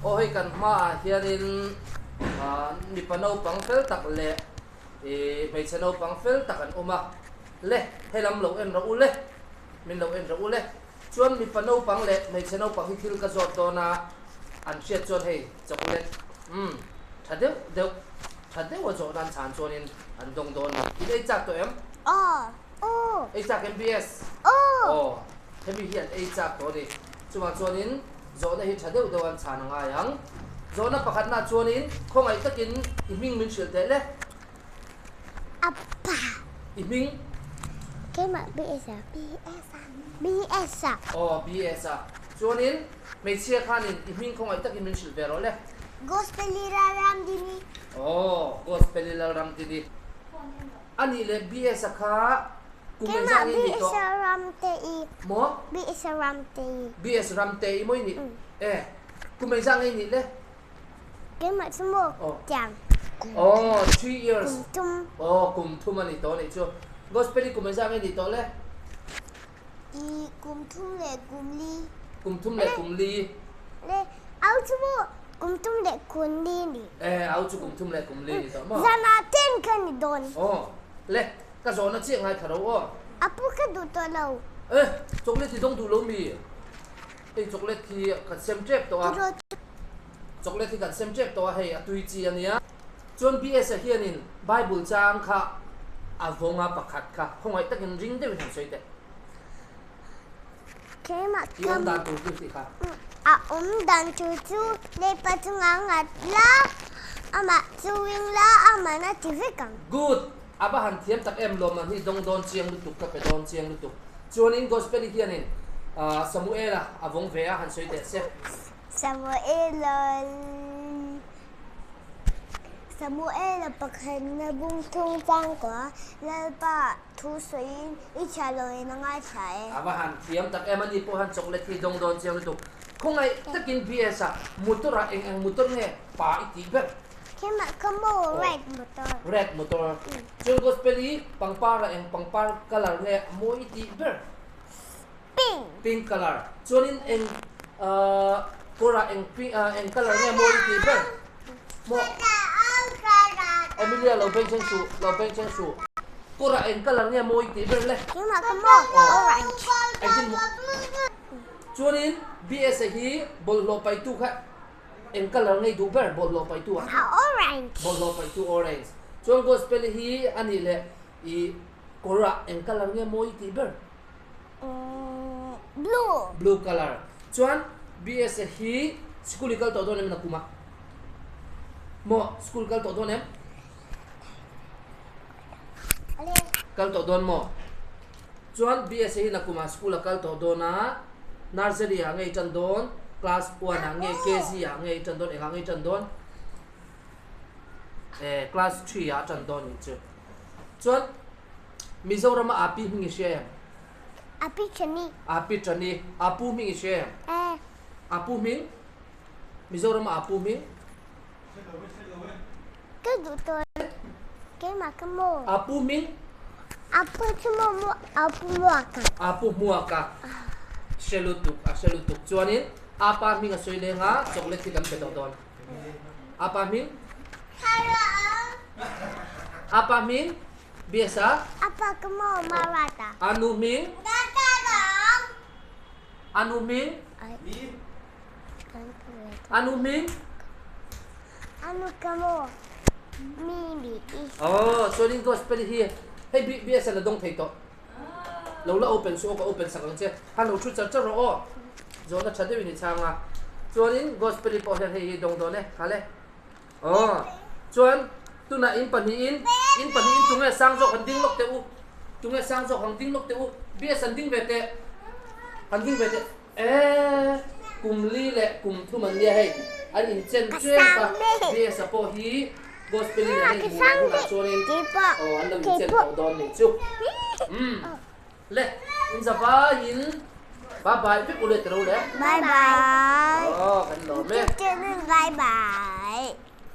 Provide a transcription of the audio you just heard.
ô hay cần ma hiện in mi pa naupang fel tak le mấy cha naupang fel tak an oma le helam lo en ro le min lo en ro le chuan mi pa naupang le mấy cha naupang hi thil ka zot do na an hriat chuan hei chocolate thadeu wa zo dan chan chuan in an dong don i ei chak to em ei chak MBS hemi hian ei chak to ni chuma chuan in zo na hi thadeu do an chan nga yang zo na pakhat na chuan in khongai takin iming min shil te le apa iming cái mà BS BS chuan in mấy chia khan in iming khongai takin min shil ve ro le Gospeli ram dini Gospeli ram dini ani le BS kha cái mà BS ram ti mo BS ram ti mo ni kumai sang ni le cái mà số 1 chàng 3 years cùng thum ani to ni chu Gospeli kumai sang ni to le cùng thum le cùng li le áo số 1 cùng thum le cùng li ni áo chu cùng thum le cùng li ni to mo zana ten kan ni don le ka zo na chiang hai tharo apu ka du to lo chocolate thì đông đủ lâu mì chocolate thì cần xem chép to chocolate thì cần xem chép to hay tùy chi anh nhá chuan BS hiền in Bible trang kha avonga pakhat kha không ai takin ring de thang soi te cái mà yom dan tu ti kha dan tu le pa tu ngat la ama chuing la ama na tivikang good aba han thiam tak em lom man hi dong don chiang lu tuk ka pe don chiang lu tuk chuan in Gospeli hian in Samuel avong ve a han soi te se Samuel pakhat na bung thung tang ko la pa thu soi I cha loi na nga chae aba han thiam tak em ani po han chocolate hi dong don chiang lu tuk không ai takin BS motor eng motor nge pa iti ber cái mà combo red motor chuan Gospeli pangpar eng pangpar color nge mo iti ber pink color chuan in eng kora eng pink eng color nge mo iti ber mo Emilia lo beng chen su kora eng color nge mo iti ber le cái mà combo orange chuan in BS hi bol lo pai tu kha eng color ngai du ber bol lo pai tu orange bol lo pai tu orange chuan Gospeli hi ani le I kora eng color nge mo iti ber blue color chuan BS hi school kal to don em nakuma mo school kal to don em kal to don mo chuan BS hi nakuma school kal to dona nursery ha ngai chan don class 1 ha ngai KG ha ngai chan don ha ngai chan don class 3 ha chan don ni chu chuan Mizoram api hingi she api chani apu mingi she apu ming Mizoram apu ming cái du to cái mà combo apu ming apu chumo apu muaka shelutuk chuan in apa ming a soi le nga chocolate ti kan pe don apa ming biasa apa combo marata anu ming anu combo mimi chuan in Gospeli hi hey biasa la dong thei to lo la open so ko open sakang che han lo chu char ro zo na chade ni changa chuan in Gospeli po hei dong do ne khale chuan tuna in pani tunge sang zo han ding lok te u tunge sang zo han ding lok te u biasa ding ve te kum li le kum thu man lia hei an in chen pa biasa po hi Gospeli na hei la chuan in an lam chen to don ni chu le in zava in bye bye, bye bye. Bye bye. Oh, kan lo me. Bye bye.